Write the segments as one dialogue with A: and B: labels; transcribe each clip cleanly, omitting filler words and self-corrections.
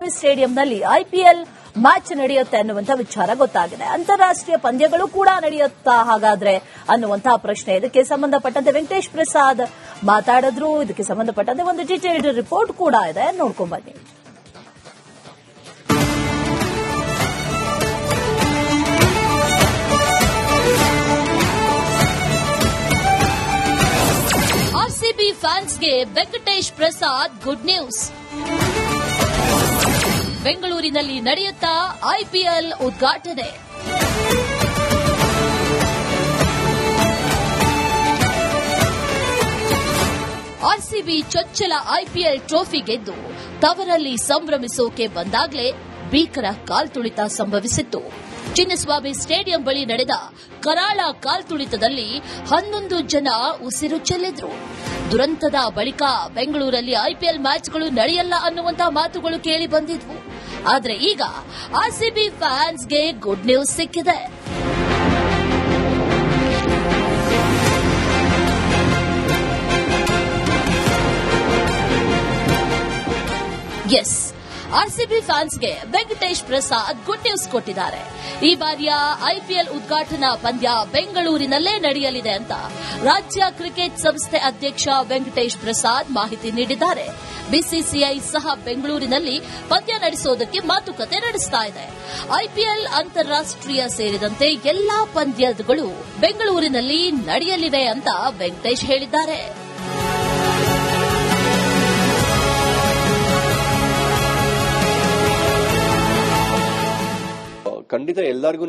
A: Chinnaswamy ಸ್ಟೇಡಿಯಂನಲ್ಲಿ IPL match ನಡೆಯುತ್ತೆ ಅನ್ನುವಂಥ ವಿಚಾರ ಗೊತ್ತಾಗಿದೆ. ಅಂತಾರಾಷ್ಟ್ರೀಯ ಪಂದ್ಯಗಳು ಕೂಡ ನಡೆಯುತ್ತಾ ಹಾಗಾದ್ರೆ ಅನ್ನುವಂತಹ ಪ್ರಶ್ನೆ. ಇದಕ್ಕೆ ಸಂಬಂಧಪಟ್ಟಂತೆ ವೆಂಕಟೇಶ್ ಪ್ರಸಾದ್ ಮಾತಾಡಿದ್ರು. ಇದಕ್ಕೆ ಸಂಬಂಧಪಟ್ಟಂತೆ ಒಂದು ಡೀಟೇಲ್ಡ್ ರಿಪೋರ್ಟ್ ಕೂಡ ಇದೆ, ನೋಡ್ಕೊಂಡ್ ಬನ್ನಿ.
B: ಆರ್ಸಿಬಿ ಫ್ಯಾನ್ಸ್ಗೆ ವೆಂಕಟೇಶ್ ಪ್ರಸಾದ್ ಗುಡ್ ನ್ಯೂಸ್. ಬೆಂಗಳೂರಿನಲ್ಲಿ ನಡೆಯುತ್ತಾ ಐಪಿಎಲ್ ಉದ್ಘಾಟನೆ. ಆರ್ಸಿಬಿ ಚೊಚ್ಚಲ ಐಪಿಎಲ್ ಟ್ರೋಫಿ ಗೆದ್ದು ತವರಲ್ಲಿ ಸಂಭ್ರಮಿಸೋಕೆ ಬಂದಾಗಲೇ ಭೀಕರ ಕಾಲ್ತುಳಿತ ಸಂಭವಿಸಿತ್ತು. ಚಿನ್ನಸ್ವಾಮಿ ಸ್ಟೇಡಿಯಂ ಬಳಿ ನಡೆದ ಕರಾಳ ಕಾಲ್ತುಳಿತದಲ್ಲಿ 11 ಜನ ಉಸಿರು ಚೆಲ್ಲಿದ್ರು. ದುರಂತದ ಬಳಿಕ ಬೆಂಗಳೂರಲ್ಲಿ ಐಪಿಎಲ್ ಮ್ಯಾಚ್ಗಳು ನಡೆಯಲ್ಲ ಅನ್ನುವಂತಹ ಮಾತುಗಳು ಕೇಳಿ ಬಂದಿದ್ವು. ಆದರೆ ಈಗ ಆರ್ಸಿಬಿ ಫ್ಯಾನ್ಸ್ಗೆ ಗುಡ್ ನ್ಯೂಸ್ ಸಿಕ್ಕಿದೆ. ಎಸ್, ಆರ್ಸಿಬಿ ಫ್ಯಾನ್ಸ್ಗೆ ವೆಂಕಟೇಶ್ ಪ್ರಸಾದ್ ಗುಡ್ ನ್ಯೂಸ್ ಕೊಟ್ಟಿದ್ದಾರೆ. ಈ ಬಾರಿಯ ಐಪಿಎಲ್ ಉದ್ಘಾಟನಾ ಪಂದ್ಯ ಬೆಂಗಳೂರಿನಲ್ಲೇ ನಡೆಯಲಿದೆ ಅಂತ ರಾಜ್ಯ ಕ್ರಿಕೆಟ್ ಸಂಸ್ಥೆ ಅಧ್ಯಕ್ಷ ವೆಂಕಟೇಶ್ ಪ್ರಸಾದ್ ಮಾಹಿತಿ ನೀಡಿದ್ದಾರೆ. ಬಿಸಿಸಿಐ ಸಹ ಬೆಂಗಳೂರಿನಲ್ಲಿ ಪಂದ್ಯ ನಡೆಸೋದಕ್ಕೆ ಮಾತುಕತೆ ನಡೆಸ್ತಾ ಇದೆ. ಐಪಿಎಲ್ ಅಂತಾರಾಷ್ಟ್ರೀಯ ಸೇರಿದಂತೆ ಎಲ್ಲಾ ಪಂದ್ಯಗಳು ಬೆಂಗಳೂರಿನಲ್ಲಿ ನಡೆಯಲಿವೆ ಅಂತ ವೆಂಕಟೇಶ್ ಹೇಳಿದ್ದಾರೆ.
C: ಖಂಡಿತ ಎಲ್ಲರಿಗೂ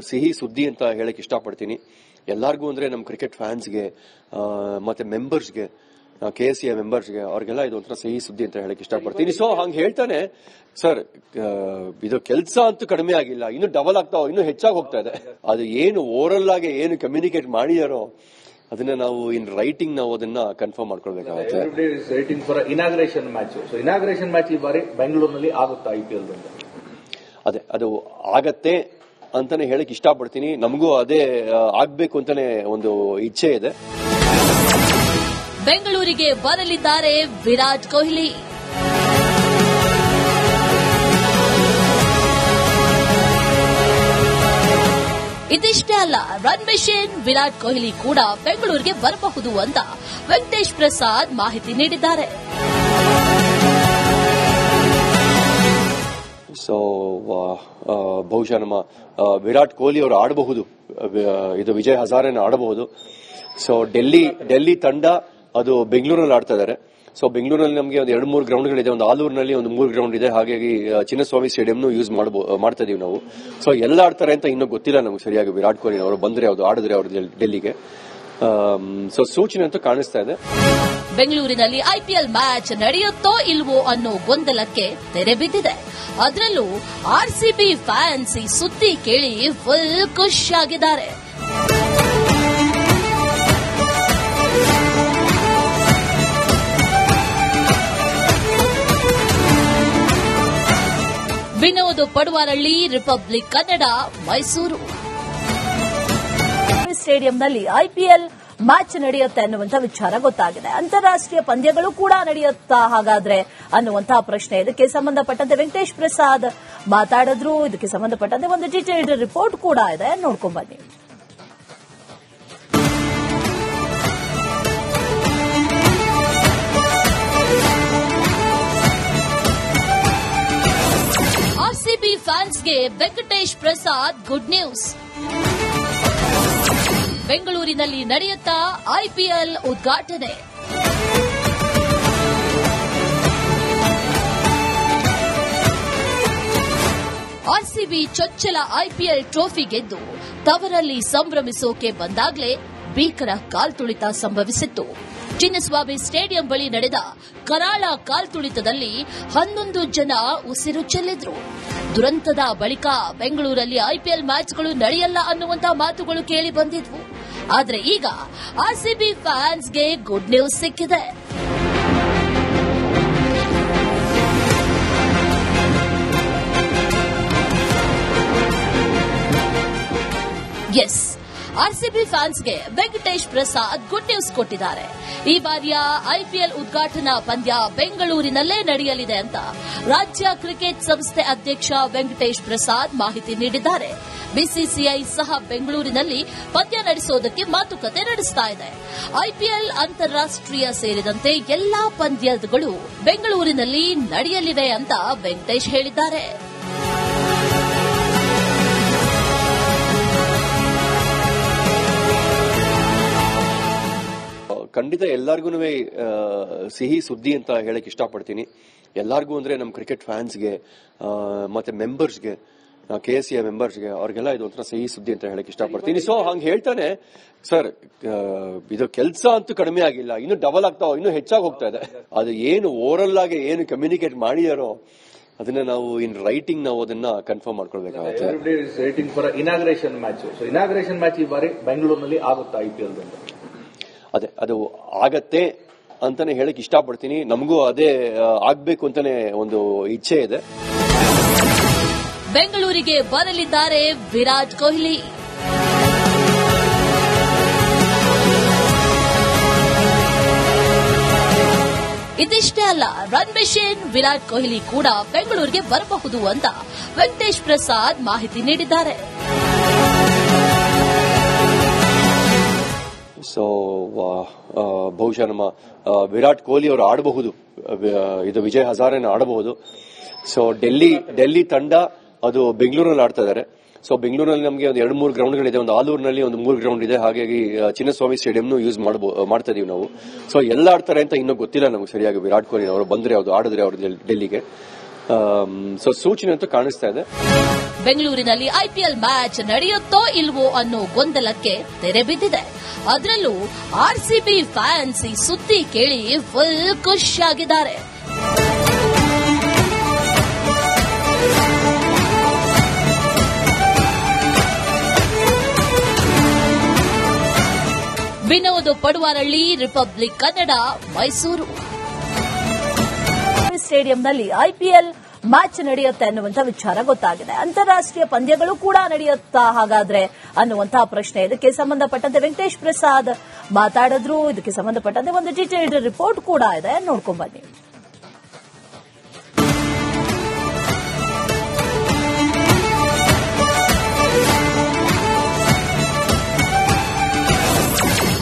C: ಸಿಹಿ ಸುದ್ದಿ ಅಂತ ಹೇಳಕ್ ಇಷ್ಟಪಡ್ತೀನಿ. ಎಲ್ಲರಿಗೂ ಅಂದ್ರೆ ನಮ್ಮ ಕ್ರಿಕೆಟ್ ಫ್ಯಾನ್ಸ್ಗೆ ಮತ್ತೆ ಮೆಂಬರ್ಸ್ಗೆ, KSCA ಮೆಂಬರ್ಸ್ಗೆ, ಅವ್ರಿಗೆಲ್ಲ ಇದು ಒಂಥರ ಸಿಹಿ ಸುದ್ದಿ ಅಂತ ಹೇಳಕ್ ಇಷ್ಟಪಡ್ತೀನಿ. ಸೊ ಹಂಗೆ ಹೇಳ್ತಾನೆ ಸರ್, ಇದು ಕೆಲಸ ಅಂತೂ ಕಡಿಮೆ ಆಗಿಲ್ಲ, ಇನ್ನು ಡಬಲ್ ಇನ್ನೂ ಹೆಚ್ಚಾಗಿ ಹೋಗ್ತಾ ಇದೆ. ಅದು ಏನು ಓರಲ್ ಆಗಿ ಏನು ಕಮ್ಯುನಿಕೇಟ್ ಮಾಡಿದಾರೋ ಅದನ್ನ ನಾವು ಇನ್ ರೈಟಿಂಗ್ ನಾವು ಅದನ್ನ ಕನ್ಫರ್ಮ್ ಮಾಡ್ಕೊಳ್ಬೇಕಾಗುತ್ತೆ.
D: Inauguration match, so inauguration match ಈ ಬಾರಿ ಬೆಂಗಳೂರಿನಲ್ಲಿ ಆಗುತ್ತಾ IPL?
C: ಅದೇ ಅದು ಆಗತ್ತೆ ಅಂತಾನೆ ಹೇಳಕ್ ಇಷ್ಟಪಡ್ತೀನಿ. ನಮಗೂ ಅದೇ ಆಗ್ಬೇಕು ಅಂತಾನೆ ಒಂದು ಇಚ್ಛೆ ಇದೆ.
B: ಬೆಂಗಳೂರಿಗೆ ಬರಲಿದ್ದಾರೆ ವಿರಾಟ್ ಕೊಹ್ಲಿ. ಇದಿಷ್ಟೇ ಅಲ್ಲ, ರನ್ ಮೆಷಿನ್ ವಿರಾಟ್ ಕೊಹ್ಲಿ ಕೂಡ ಬೆಂಗಳೂರಿಗೆ ಬರಬಹುದು ಅಂತ ವೆಂಕಟೇಶ್ ಪ್ರಸಾದ್ ಮಾಹಿತಿ ನೀಡಿದ್ದಾರೆ.
C: ಸೊ ಬಹುಶಃ ನಮ್ಮ ವಿರಾಟ್ ಕೊಹ್ಲಿ ಅವರು ಆಡಬಹುದು, ಇದು ವಿಜಯ್ ಹಜಾರೆನ ಆಡಬಹುದು. ಸೊ ಡೆಲ್ಲಿ ತಂಡ ಅದು ಬೆಂಗಳೂರಲ್ಲಿ ಆಡ್ತಾ ಇದ್ದಾರೆ. ಸೊ ಬೆಂಗಳೂರಲ್ಲಿ ನಮಗೆ ಒಂದು 2-3 ಗ್ರೌಂಡ್ಗಳಿದೆ. ಒಂದು ಆಲೂರಿನಲ್ಲಿ ಒಂದು 3 ಗ್ರೌಂಡ್ ಇದೆ. ಹಾಗಾಗಿ ಚಿನ್ನಸ್ವಾಮಿ ಸ್ಟೇಡಿಯಂನು ಯೂಸ್ ಮಾಡ್ತಾ ಇದೀವಿ ನಾವು. ಸೊ ಎಲ್ಲ ಆಡ್ತಾರೆ ಅಂತ ಇನ್ನೂ ಗೊತ್ತಿಲ್ಲ ನಮ್ಗೆ ಸರಿಯಾಗಿ. ವಿರಾಟ್ ಕೊಹ್ಲಿ ಅವರು ಬಂದ್ರೆ ಆಡಿದ್ರೆ ಅವರು ಡೆಲ್ಲಿಗೆ. ಸೊ ಸೂಚನೆ ಅಂತೂ ಕಾಣಿಸ್ತಾ ಇದೆ.
B: ಬೆಂಗಳೂರಿನಲ್ಲಿ ಐಪಿಎಲ್ ಮ್ಯಾಚ್ ನಡೆಯುತ್ತೋ ಇಲ್ವೋ ಅನ್ನೋ ಗೊಂದಲಕ್ಕೆ ತೆರೆ ಬಿದ್ದಿದೆ. ಅದರಲ್ಲೂ ಆರ್ಸಿಬಿ ಫ್ಯಾನ್ಸ್ ಈ ಸುದ್ದಿ ಕೇಳಿ ಫುಲ್ ಖುಷಿಯಾಗಿದ್ದಾರೆ. ವಿನೋದ್ ಪಡುವಾರಳ್ಳಿ, ರಿಪಬ್ಲಿಕ್ ಕನ್ನಡ, ಮೈಸೂರು.
A: ಸ್ಟೇಡಿಯಂನಲ್ಲಿ ಐಪಿಎಲ್ ಮ್ಯಾಚ್ ನಡೆಯುತ್ತೆ ಅನ್ನುವಂಥ ವಿಚಾರ ಗೊತ್ತಾಗಿದೆ. ಅಂತಾರಾಷ್ಟ್ರೀಯ ಪಂದ್ಯಗಳು ಕೂಡ ನಡೆಯುತ್ತಾ ಹಾಗಾದ್ರೆ ಅನ್ನುವಂತಹ ಪ್ರಶ್ನೆ. ಇದಕ್ಕೆ ಸಂಬಂಧಪಟ್ಟಂತೆ ವೆಂಕಟೇಶ್ ಪ್ರಸಾದ್ ಮಾತಾಡಿದ್ರು. ಇದಕ್ಕೆ ಸಂಬಂಧಪಟ್ಟಂತೆ ಒಂದು ಡೀಟೇಲ್ಡ್ ರಿಪೋರ್ಟ್ ಕೂಡ ಇದೆ, ನೋಡ್ಕೊಂಡ್ ಬನ್ನಿ.
B: ಆರ್ಸಿಬಿ ಫ್ಯಾನ್ಸ್ಗೆ ವೆಂಕಟೇಶ್ ಪ್ರಸಾದ್ ಗುಡ್ ನ್ಯೂಸ್. ಬೆಂಗಳೂರಿನಲ್ಲಿ ನಡೆಯುತ್ತಾ ಐಪಿಎಲ್ ಉದ್ಘಾಟನೆ. ಆರ್ಸಿಬಿ ಚೊಚ್ಚಲ ಐಪಿಎಲ್ ಟ್ರೋಫಿ ಗೆದ್ದು ತವರಲ್ಲಿ ಸಂಭ್ರಮಿಸೋಕೆ ಬಂದಾಗಲೇ ಭೀಕರ ಕಾಲ್ತುಳಿತ ಸಂಭವಿಸಿತ್ತು. ಚಿನ್ನಸ್ವಾಮಿ ಸ್ಟೇಡಿಯಂ ಬಳಿ ನಡೆದ ಕರಾಳ ಕಾಲ್ತುಳಿತದಲ್ಲಿ 11 ಜನ ಉಸಿರು ಚೆಲ್ಲಿದ್ರು. ದುರಂತದ ಬಳಿಕ ಬೆಂಗಳೂರಲ್ಲಿ ಐಪಿಎಲ್ ಮ್ಯಾಚ್ಗಳು ನಡೆಯಲ್ಲ ಅನ್ನುವಂತಹ ಮಾತುಗಳು ಕೇಳಿ ಬಂದಿದ್ವು. ಆದರೆ ಈಗ ಆರ್ಸಿಬಿ ಫ್ಯಾನ್ಸ್ಗೆ ಗುಡ್ ನ್ಯೂಸ್ ಸಿಕ್ಕಿದೆ. ಎಸ್, ಆರ್ಸಿಬಿ ಫ್ಯಾನ್ಸ್ಗೆ ವೆಂಕಟೇಶ್ ಪ್ರಸಾದ್ ಗುಡ್ ನ್ಯೂಸ್ ಕೊಟ್ಟಿದ್ದಾರೆ. ಈ ಬಾರಿಯ ಐಪಿಎಲ್ ಉದ್ಘಾಟನಾ ಪಂದ್ಯ ಬೆಂಗಳೂರಿನಲ್ಲೇ ನಡೆಯಲಿದೆ ಅಂತ ರಾಜ್ಯ ಕ್ರಿಕೆಟ್ ಸಂಸ್ಥೆ ಅಧ್ಯಕ್ಷ ವೆಂಕಟೇಶ್ ಪ್ರಸಾದ್ ಮಾಹಿತಿ ನೀಡಿದ್ದಾರೆ. ಬಿಸಿಸಿಐ ಸಹ ಬೆಂಗಳೂರಿನಲ್ಲಿ ಪಂದ್ಯ ನಡೆಸೋದಕ್ಕೆ ಮಾತುಕತೆ ನಡೆಸ್ತಾ ಇದೆ. ಐಪಿಎಲ್ ಅಂತಾರಾಷ್ಟ್ರೀಯ ಸೇರಿದಂತೆ ಎಲ್ಲಾ ಪಂದ್ಯಗಳು ಬೆಂಗಳೂರಿನಲ್ಲಿ ನಡೆಯಲಿವೆ ಅಂತ ವೆಂಕಟೇಶ್ ಹೇಳಿದ್ದಾರೆ.
C: ಖಂಡಿತ ಎಲ್ಲರಿಗೂ ಸಿಹಿ ಸುದ್ದಿ ಅಂತ ಹೇಳಕ್ ಇಷ್ಟಪಡ್ತೀನಿ. ಎಲ್ಲರಿಗೂ ಅಂದ್ರೆ ನಮ್ಮ ಕ್ರಿಕೆಟ್ ಫ್ಯಾನ್ಸ್ಗೆ ಮತ್ತೆ ಮೆಂಬರ್ಸ್ಗೆ, KSCA ಮೆಂಬರ್ಸ್ಗೆ, ಅವ್ರಿಗೆಲ್ಲ ಇದು ಒಂಥರ ಸಿಹಿ ಸುದ್ದಿ ಅಂತ ಹೇಳಕ್ ಇಷ್ಟಪಡ್ತೀನಿ. ಸೊ ಹಂಗೆ ಹೇಳ್ತಾನೆ ಸರ್, ಇದು ಕೆಲಸ ಅಂತೂ ಕಡಿಮೆ ಆಗಿಲ್ಲ, ಇನ್ನು ಡಬಲ್ ಆಗ್ತಾವ, ಇನ್ನು ಹೆಚ್ಚಾಗಿ ಹೋಗ್ತಾ ಇದೆ. ಅದು ಏನು ಓರಲ್ ಆಗಿ ಏನು ಕಮ್ಯುನಿಕೇಟ್ ಮಾಡಿದಾರೋ ಅದನ್ನ ನಾವು ಇನ್ ರೈಟಿಂಗ್ ನಾವು ಅದನ್ನ ಕನ್ಫರ್ಮ್ ಮಾಡ್ಕೊಳ್ಬೇಕಾಗುತ್ತೆ.
D: Waiting for inauguration match. So inauguration match ಈ ಬಾರಿ ಬೆಂಗಳೂರಿನಲ್ಲಿ ಆಗುತ್ತಾ IPL?
C: ಅದೇ ಅದು ಆಗತ್ತೆ ಅಂತಾನೆ ಹೇಳಕ್ ಇಷ್ಟಪಡ್ತೀನಿ. ನಮಗೂ ಅದೇ ಆಗ್ಬೇಕು ಅಂತಾನೆ ಒಂದು ಇಚ್ಛೆ ಇದೆ.
B: ಬೆಂಗಳೂರಿಗೆ ಬರಲಿದ್ದಾರೆ ವಿರಾಟ್ ಕೊಹ್ಲಿ. ಇದಿಷ್ಟೇ ಅಲ್ಲ, ರನ್ ಮೆಷಿನ್ ವಿರಾಟ್ ಕೊಹ್ಲಿ ಕೂಡ ಬೆಂಗಳೂರಿಗೆ ಬರಬಹುದು ಅಂತ ವೆಂಕಟೇಶ್ ಪ್ರಸಾದ್ ಮಾಹಿತಿ ನೀಡಿದ್ದಾರೆ.
C: ಸೊ ಬಹುಶಃ ನಮ್ಮ ವಿರಾಟ್ ಕೊಹ್ಲಿ ಅವರು ಆಡಬಹುದು, ಇದು ವಿಜಯ್ ಹಜಾರೆನ ಆಡಬಹುದು. ಸೊ ಡೆಲ್ಲಿ ತಂಡ ಅದು ಬೆಂಗಳೂರಲ್ಲಿ ಆಡ್ತಾ ಇದ್ದಾರೆ. ಸೊ ಬೆಂಗಳೂರಲ್ಲಿ ನಮಗೆ ಒಂದು 2-3 ಗ್ರೌಂಡ್ಗಳಿದೆ. ಒಂದು ಆಲೂರಿನಲ್ಲಿ ಒಂದು 3 ಗ್ರೌಂಡ್ ಇದೆ. ಹಾಗಾಗಿ ಚಿನ್ನಸ್ವಾಮಿ ಸ್ಟೇಡಿಯಂನು ಯೂಸ್ ಮಾಡ್ತಾ ಇದೀವಿ ನಾವು. ಸೊ ಎಲ್ಲ ಆಡ್ತಾರೆ ಅಂತ ಇನ್ನೂ ಗೊತ್ತಿಲ್ಲ ನಮಗೆ ಸರಿಯಾಗಿ. ವಿರಾಟ್ ಕೊಹ್ಲಿ ಅವರು ಬಂದ್ರೆ ಅವ್ರು ಆಡಿದ್ರೆ ಅವರು ಡೆಲ್ಲಿಗೆ. ಸೊ ಸೂಚನೆ ಅಂತೂ ಕಾಣಿಸ್ತಾ ಇದೆ.
B: ಬೆಂಗಳೂರಿನಲ್ಲಿ ಐಪಿಎಲ್ ಮ್ಯಾಚ್ ನಡೆಯುತ್ತೋ ಇಲ್ವೋ ಅನ್ನೋ ಗೊಂದಲಕ್ಕೆ ತೆರೆ ಬಿದ್ದಿದೆ. ಅದರಲ್ಲೂ ಆರ್ಸಿಬಿ ಫ್ಯಾನ್ಸ್ ಈ ಸುದ್ದಿ ಕೇಳಿ ಫುಲ್ ಖುಷಿಯಾಗಿದ್ದಾರೆ. ವಿನೋದ್ ಪಡುವಾರಳ್ಳಿ, ರಿಪಬ್ಲಿಕ್ ಕನ್ನಡ, ಮೈಸೂರು.
A: ಸ್ಟೇಡಿಯಂನಲ್ಲಿ ಐಪಿಎಲ್ ಮ್ಯಾಚ್ ನಡೆಯುತ್ತೆ ಅನ್ನುವಂಥ ವಿಚಾರ ಗೊತ್ತಾಗಿದೆ. ಅಂತಾರಾಷ್ಟ್ರೀಯ ಪಂದ್ಯಗಳು ಕೂಡ ನಡೆಯುತ್ತಾ ಹಾಗಾದ್ರೆ ಅನ್ನುವಂತಹ ಪ್ರಶ್ನೆ. ಇದಕ್ಕೆ ಸಂಬಂಧಪಟ್ಟಂತೆ ವೆಂಕಟೇಶ್ ಪ್ರಸಾದ್ ಮಾತಾಡಿದ್ರು. ಇದಕ್ಕೆ ಸಂಬಂಧಪಟ್ಟಂತೆ ಒಂದು ಡೀಟೇಲ್ಡ್ ರಿಪೋರ್ಟ್ ಕೂಡ ಇದೆ, ನೋಡ್ಕೊಂಡ್ ಬನ್ನಿ.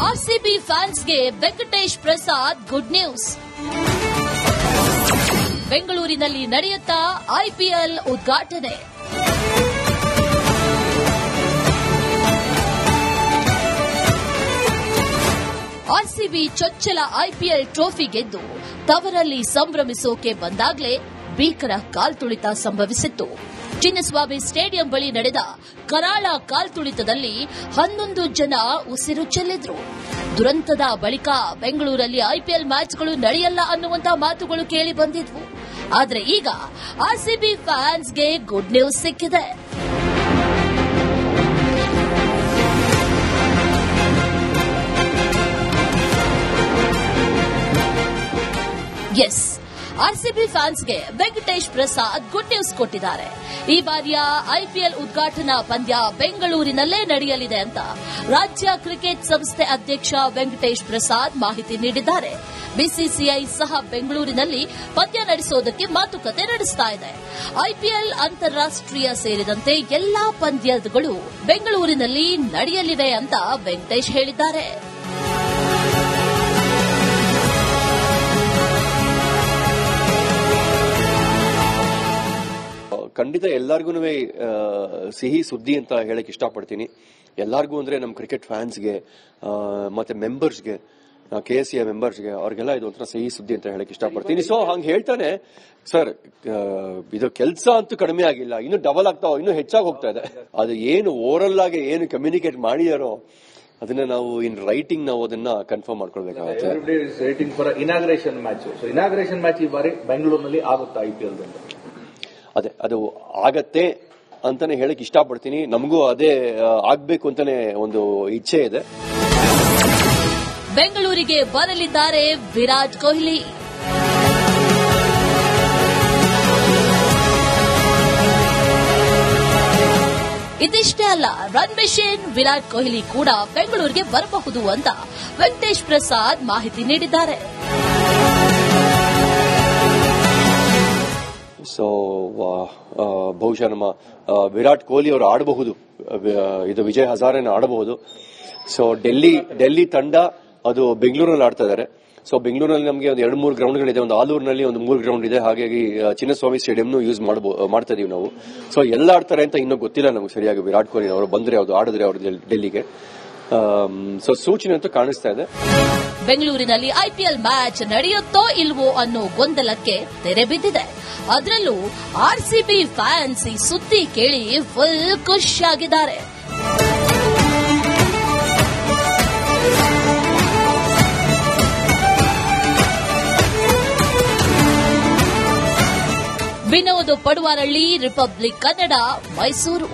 B: ಆರ್ಸಿಬಿ ಫ್ಯಾನ್ಸ್ಗೆ ವೆಂಕಟೇಶ್ ಪ್ರಸಾದ್ ಗುಡ್ ನ್ಯೂಸ್. ಬೆಂಗಳೂರಿನಲ್ಲಿ ನಡೆಯುತ್ತಾ ಐಪಿಎಲ್ ಉದ್ಘಾಟನೆ. ಆರ್ಸಿಬಿ ಚೊಚ್ಚಲ ಐಪಿಎಲ್ ಟ್ರೋಫಿ ಗೆದ್ದು ತವರಲ್ಲಿ ಸಂಭ್ರಮಿಸೋಕೆ ಬಂದಾಗಲೇ ಭೀಕರ ಕಾಲ್ತುಳಿತ ಸಂಭವಿಸಿತ್ತು. ಚಿನ್ನಸ್ವಾಮಿ ಸ್ಟೇಡಿಯಂ ಬಳಿ ನಡೆದ ಕರಾಳ ಕಾಲ್ತುಳಿತದಲ್ಲಿ 11 ಜನ ಉಸಿರು ಚೆಲ್ಲಿದ್ರು. ದುರಂತದ ಬಳಿಕ ಬೆಂಗಳೂರಲ್ಲಿ ಐಪಿಎಲ್ ಮ್ಯಾಚ್ಗಳು ನಡೆಯಲ್ಲ ಅನ್ನುವಂತ ಮಾತುಗಳು ಕೇಳಿ ಬಂದಿದ್ವು. ಆದ್ರೆ ಈಗ ಆರ್ಸಿಬಿ ಫ್ಯಾನ್ಸ್ಗೆ ಗುಡ್ ನ್ಯೂಸ್ ಸಿಕ್ಕಿದೆ. ಎಸ್, ಆರ್ಸಿಬಿ ಫ್ಯಾನ್ಸ್ಗೆ ವೆಂಕಟೇಶ್ ಪ್ರಸಾದ್ ಗುಡ್ ನ್ಯೂಸ್ ಕೊಟ್ಟಿದ್ದಾರೆ. ಈ ಬಾರಿಯ ಐಪಿಎಲ್ ಉದ್ಘಾಟನಾ ಪಂದ್ಯ ಬೆಂಗಳೂರಿನಲ್ಲೇ ನಡೆಯಲಿದೆ ಅಂತ ರಾಜ್ಯ ಕ್ರಿಕೆಟ್ ಸಂಸ್ಥೆ ಅಧ್ಯಕ್ಷ ವೆಂಕಟೇಶ್ ಪ್ರಸಾದ್ ಮಾಹಿತಿ ನೀಡಿದ್ದಾರೆ. ಬಿಸಿಸಿಐ ಸಹ ಬೆಂಗಳೂರಿನಲ್ಲಿ ಪಂದ್ಯ ನಡೆಸೋದಕ್ಕೆ ಮಾತುಕತೆ ನಡೆಸ್ತಾ ಇದೆ. ಐಪಿಎಲ್ ಅಂತಾರಾಷ್ಟ್ರೀಯ ಸೇರಿದಂತೆ ಎಲ್ಲಾ ಪಂದ್ಯಗಳು ಬೆಂಗಳೂರಿನಲ್ಲಿ ನಡೆಯಲಿವೆ ಅಂತ ವೆಂಕಟೇಶ್ ಹೇಳಿದ್ದಾರೆ.
C: ಖಂಡಿತ ಎಲ್ಲರಿಗೂ ಸಿಹಿ ಸುದ್ದಿ ಅಂತ ಹೇಳಕ್ ಇಷ್ಟಪಡ್ತೀನಿ. ಎಲ್ಲರಿಗೂ ಅಂದ್ರೆ ನಮ್ಮ ಕ್ರಿಕೆಟ್ ಫ್ಯಾನ್ಸ್ಗೆ ಮತ್ತೆ ಮೆಂಬರ್ಸ್ಗೆ, KSCA ಮೆಂಬರ್ಸ್ಗೆ, ಅವ್ರಿಗೆಲ್ಲ ಇದು ಒಂಥರ ಸಿಹಿ ಸುದ್ದಿ ಅಂತ ಹೇಳಕ್ ಇಷ್ಟಪಡ್ತೀನಿ. ಸೊ ಹಂಗೆ ಹೇಳ್ತಾನೆ ಸರ್, ಇದು ಕೆಲಸ ಅಂತೂ ಕಡಿಮೆ ಆಗಿಲ್ಲ, ಇನ್ನು ಡಬಲ್ ಆಗ್ತಾವ, ಇನ್ನು ಹೆಚ್ಚಾಗಿ ಹೋಗ್ತಾ ಇದೆ. ಅದು ಏನು ಓರಲ್ ಆಗಿ ಏನು ಕಮ್ಯುನಿಕೇಟ್ ಮಾಡಿದಾರೋ ಅದನ್ನ ನಾವು ಇನ್ ರೈಟಿಂಗ್ ನಾವು ಅದನ್ನ ಕನ್ಫರ್ಮ್ ಮಾಡ್ಕೊಳ್ಬೇಕಾಗುತ್ತೆ.
D: Waiting for inauguration match. So inauguration match ಈ ಬಾರಿ ಬೆಂಗಳೂರಿನಲ್ಲಿ ಆಗುತ್ತಾ IPL?
C: ಅದೇ ಅದು ಆಗತ್ತೆ ಅಂತಾನೆ ಹೇಳಕ್ ಇಷ್ಟಪಡ್ತೀನಿ. ನಮಗೂ ಅದೇ ಆಗ್ಬೇಕು ಅಂತಾನೆ ಒಂದು ಇಚ್ಛೆ ಇದೆ.
B: ಬೆಂಗಳೂರಿಗೆ ಬರಲಿದ್ದಾರೆ ವಿರಾಟ್ ಕೊಹ್ಲಿ. ಇದಿಷ್ಟೇ ಅಲ್ಲ, ರನ್ ಮೆಷಿನ್ ವಿರಾಟ್ ಕೊಹ್ಲಿ ಕೂಡ ಬೆಂಗಳೂರಿಗೆ ಬರಬಹುದು ಅಂತ ವೆಂಕಟೇಶ್ ಪ್ರಸಾದ್ ಮಾಹಿತಿ ನೀಡಿದ್ದಾರೆ.
C: ಸೊ ಬಹುಶಃ ನಮ್ಮ ವಿರಾಟ್ ಕೊಹ್ಲಿ ಅವರು ಆಡಬಹುದು, ಇದು ವಿಜಯ್ ಹಜಾರೆನ ಆಡಬಹುದು. ಸೊ ಡೆಲ್ಲಿ ತಂಡ ಅದು ಬೆಂಗಳೂರಲ್ಲಿ ಆಡ್ತಾ ಇದ್ದಾರೆ. ಸೊ ಬೆಂಗಳೂರಲ್ಲಿ ನಮಗೆ ಒಂದು 2-3 ಗ್ರೌಂಡ್ಗಳಿದೆ. ಒಂದು ಆಲೂರಿನಲ್ಲಿ ಒಂದು 3 ಗ್ರೌಂಡ್ ಇದೆ. ಹಾಗಾಗಿ ಚಿನ್ನಸ್ವಾಮಿ ಸ್ಟೇಡಿಯಂನು ಯೂಸ್ ಮಾಡ್ತಾ ಇದೀವಿ ನಾವು. ಸೊ ಎಲ್ಲ ಆಡ್ತಾರೆ ಅಂತ ಇನ್ನೂ ಗೊತ್ತಿಲ್ಲ ನಮ್ಗೆ ಸರಿಯಾಗಿ. ವಿರಾಟ್ ಕೊಹ್ಲಿ ಅವರು ಬಂದ್ರೆ ಆಡಿದ್ರೆ ಅವರು ಡೆಲ್ಲಿಗೆ ಸೊ ಸೂಚನೆ ಅಂತೂ ಕಾಣಿಸ್ತಾ ಇದೆ.
B: ಬೆಂಗಳೂರಿನಲ್ಲಿ ಐಪಿಎಲ್ ಮ್ಯಾಚ್ ನಡೆಯುತ್ತೋ ಇಲ್ವೋ ಅನ್ನೋ ಗೊಂದಲಕ್ಕೆ ತೆರೆ ಬಿದ್ದಿದೆ. ಅದರಲ್ಲೂ ಆರ್ಸಿಬಿ ಫ್ಯಾನ್ಸ್ ಈ ಸುದ್ದಿ ಕೇಳಿ ಫುಲ್ ಖುಷಿಯಾಗಿದ್ದಾರೆ. ವಿನೋದ್ ಪಡುವಾರಳ್ಳಿ, ರಿಪಬ್ಲಿಕ್ ಕನ್ನಡ, ಮೈಸೂರು.